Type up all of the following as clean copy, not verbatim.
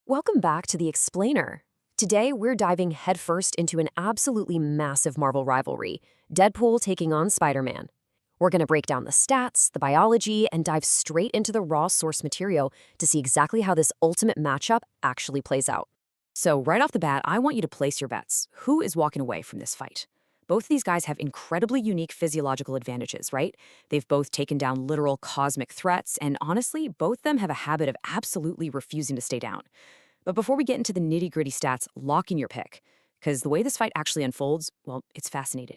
Welcome back to The Explainer. Today, we're diving headfirst into an absolutely massive Marvel rivalry, Deadpool taking on Spider-Man. We're going to break down the stats, the biology, and dive straight into the raw source material to see exactly how this ultimate matchup actually plays out. So right off the bat, I want you to place your bets. Who is walking away from this fight? Both of these guys have incredibly unique physiological advantages, right? They've both taken down literal cosmic threats, and honestly, both of them have a habit of absolutely refusing to stay down. But before we get into the nitty-gritty stats, lock in your pick, because the way this fight actually unfolds, well, it's fascinating.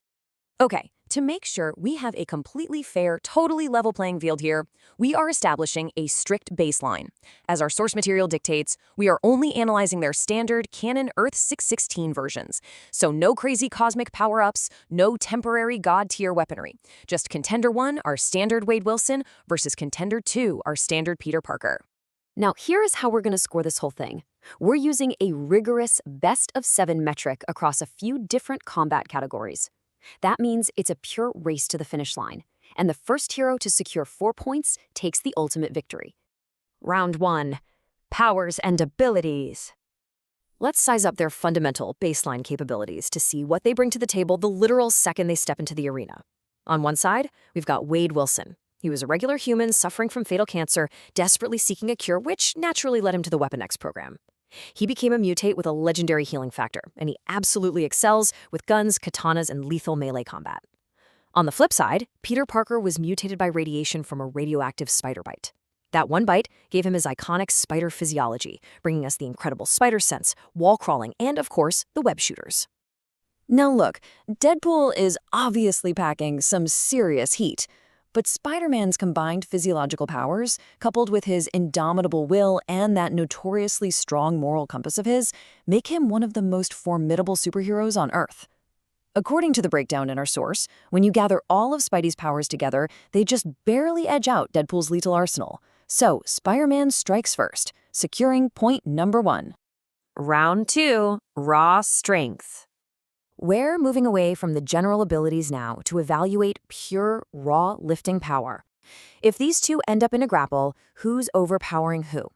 Okay, to make sure we have a completely fair, totally level playing field here, we are establishing a strict baseline. As our source material dictates, we are only analyzing their standard canon Earth 616 versions. So no crazy cosmic power-ups, no temporary god-tier weaponry. Just Contender 1, our standard Wade Wilson, versus Contender 2, our standard Peter Parker. Now, here is how we're going to score this whole thing. We're using a rigorous best-of-7 metric across a few different combat categories. That means it's a pure race to the finish line, and the first hero to secure 4 points takes the ultimate victory. Round 1. Powers and abilities. Let's size up their fundamental baseline capabilities to see what they bring to the table the literal second they step into the arena. On one side, we've got Wade Wilson. He was a regular human suffering from fatal cancer, desperately seeking a cure, which naturally led him to the Weapon X program. He became a mutate with a legendary healing factor, and he absolutely excels with guns, katanas, and lethal melee combat. On the flip side, Peter Parker was mutated by radiation from a radioactive spider bite. That one bite gave him his iconic spider physiology, bringing us the incredible spider sense, wall crawling, and, of course, the web shooters. Now look, Deadpool is obviously packing some serious heat. But Spider-Man's combined physiological powers, coupled with his indomitable will and that notoriously strong moral compass of his, make him one of the most formidable superheroes on Earth. According to the breakdown in our source, when you gather all of Spidey's powers together, they just barely edge out Deadpool's lethal arsenal. So, Spider-Man strikes first, securing point number 1. Round 2. Raw strength. We're moving away from the general abilities now to evaluate pure, raw lifting power. If these two end up in a grapple, who's overpowering who?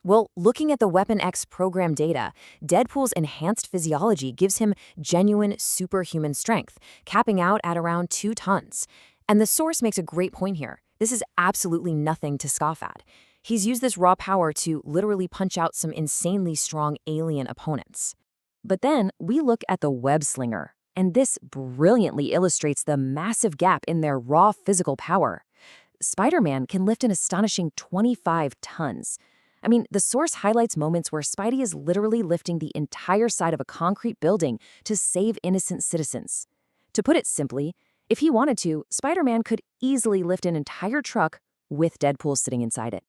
Well, looking at the Weapon X program data, Deadpool's enhanced physiology gives him genuine superhuman strength, capping out at around 2 tons. And the source makes a great point here. This is absolutely nothing to scoff at. He's used this raw power to literally punch out some insanely strong alien opponents. But then we look at the web slinger, and this brilliantly illustrates the massive gap in their raw physical power. Spider-Man can lift an astonishing 25 tons. I mean, the source highlights moments where Spidey is literally lifting the entire side of a concrete building to save innocent citizens. To put it simply, if he wanted to, Spider-Man could easily lift an entire truck with Deadpool sitting inside it.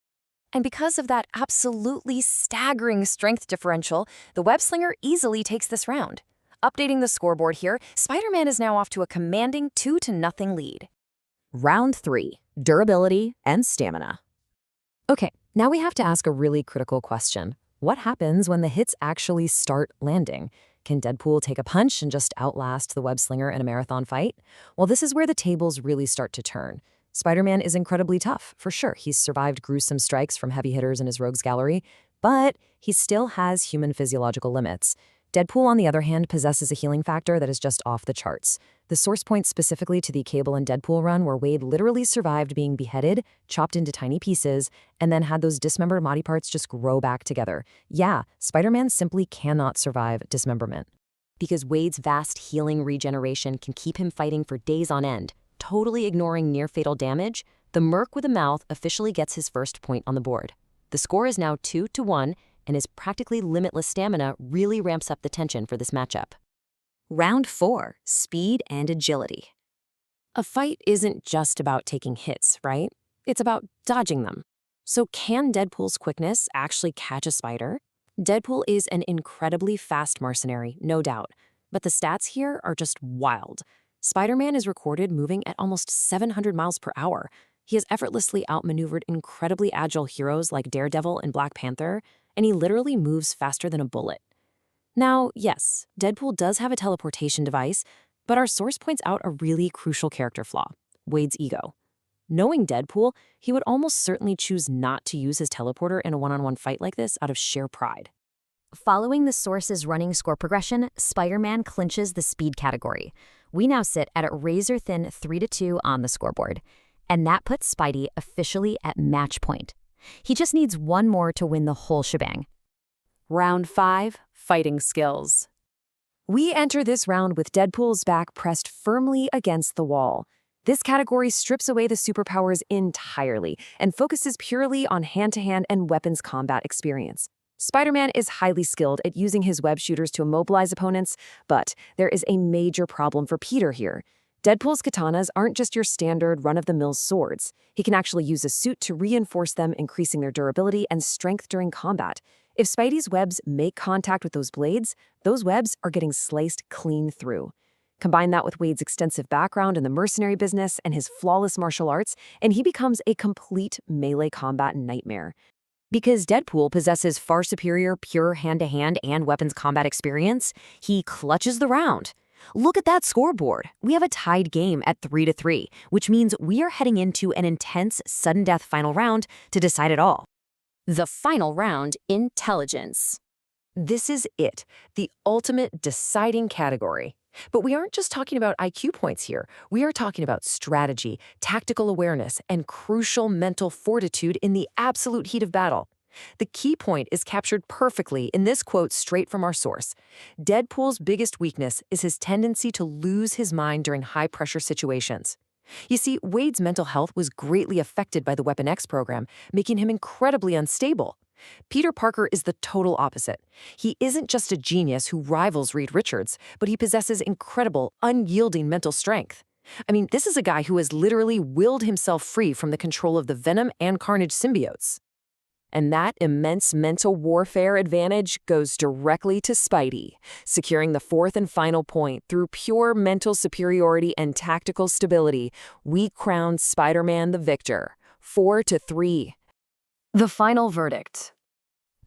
And because of that absolutely staggering strength differential, the web-slinger easily takes this round. Updating the scoreboard here, Spider-Man is now off to a commanding 2-0 lead. Round 3. Durability and stamina. Okay, now we have to ask a really critical question. What happens when the hits actually start landing? Can Deadpool take a punch and just outlast the web-slinger in a marathon fight? Well, this is where the tables really start to turn. Spider-Man is incredibly tough, for sure. He's survived gruesome strikes from heavy hitters in his rogues gallery, but he still has human physiological limits. Deadpool, on the other hand, possesses a healing factor that is just off the charts. The source points specifically to the Cable and Deadpool run where Wade literally survived being beheaded, chopped into tiny pieces, and then had those dismembered body parts just grow back together. Yeah, Spider-Man simply cannot survive dismemberment. Because Wade's vast healing regeneration can keep him fighting for days on end, totally ignoring near-fatal damage, the Merc with a mouth officially gets his first point on the board. The score is now 2-1, and his practically limitless stamina really ramps up the tension for this matchup. Round 4. Speed and agility. A fight isn't just about taking hits, right? It's about dodging them. So can Deadpool's quickness actually catch a spider? Deadpool is an incredibly fast mercenary, no doubt, but the stats here are just wild. Spider-Man is recorded moving at almost 700 miles per hour. He has effortlessly outmaneuvered incredibly agile heroes like Daredevil and Black Panther, and he literally moves faster than a bullet. Now, yes, Deadpool does have a teleportation device, but our source points out a really crucial character flaw: Wade's ego. Knowing Deadpool, he would almost certainly choose not to use his teleporter in a one-on-one fight like this out of sheer pride. Following the source's running score progression, Spider-Man clinches the speed category. We now sit at a razor-thin 3-2 on the scoreboard, and that puts Spidey officially at match point. He just needs one more to win the whole shebang. Round 5, Fighting Skills. We enter this round with Deadpool's back pressed firmly against the wall. This category strips away the superpowers entirely and focuses purely on hand-to-hand and weapons combat experience. Spider-Man is highly skilled at using his web shooters to immobilize opponents, but there is a major problem for Peter here. Deadpool's katanas aren't just your standard run-of-the-mill swords. He can actually use a suit to reinforce them, increasing their durability and strength during combat. If Spidey's webs make contact with those blades, those webs are getting sliced clean through. Combine that with Wade's extensive background in the mercenary business and his flawless martial arts, and he becomes a complete melee combat nightmare. Because Deadpool possesses far superior pure hand-to-hand and weapons combat experience, he clutches the round. Look at that scoreboard. We have a tied game at 3-3, which means we are heading into an intense sudden death final round to decide it all. The final round, Intelligence. This is it, the ultimate deciding category. But we aren't just talking about IQ points here. We are talking about strategy, tactical awareness, and crucial mental fortitude in the absolute heat of battle. The key point is captured perfectly in this quote straight from our source. Deadpool's biggest weakness is his tendency to lose his mind during high-pressure situations. You see, Wade's mental health was greatly affected by the Weapon X program, making him incredibly unstable. Peter Parker is the total opposite. He isn't just a genius who rivals Reed Richards, but he possesses incredible, unyielding mental strength. I mean, this is a guy who has literally willed himself free from the control of the Venom and Carnage symbiotes. And that immense mental warfare advantage goes directly to Spidey, securing the fourth and final point through pure mental superiority and tactical stability. We crown Spider-Man the victor, 4-3. The final verdict.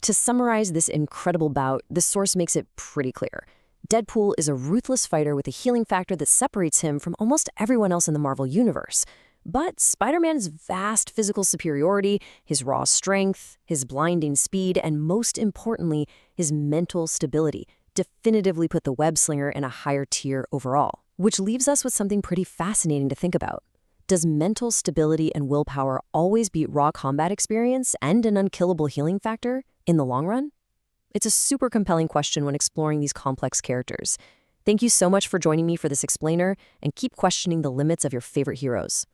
To summarize this incredible bout, the source makes it pretty clear. Deadpool is a ruthless fighter with a healing factor that separates him from almost everyone else in the Marvel Universe. But Spider-Man's vast physical superiority, his raw strength, his blinding speed, and most importantly, his mental stability definitively put the web-slinger in a higher tier overall. Which leaves us with something pretty fascinating to think about. Does mental stability and willpower always beat raw combat experience and an unkillable healing factor in the long run? It's a super compelling question when exploring these complex characters. Thank you so much for joining me for this explainer, and keep questioning the limits of your favorite heroes.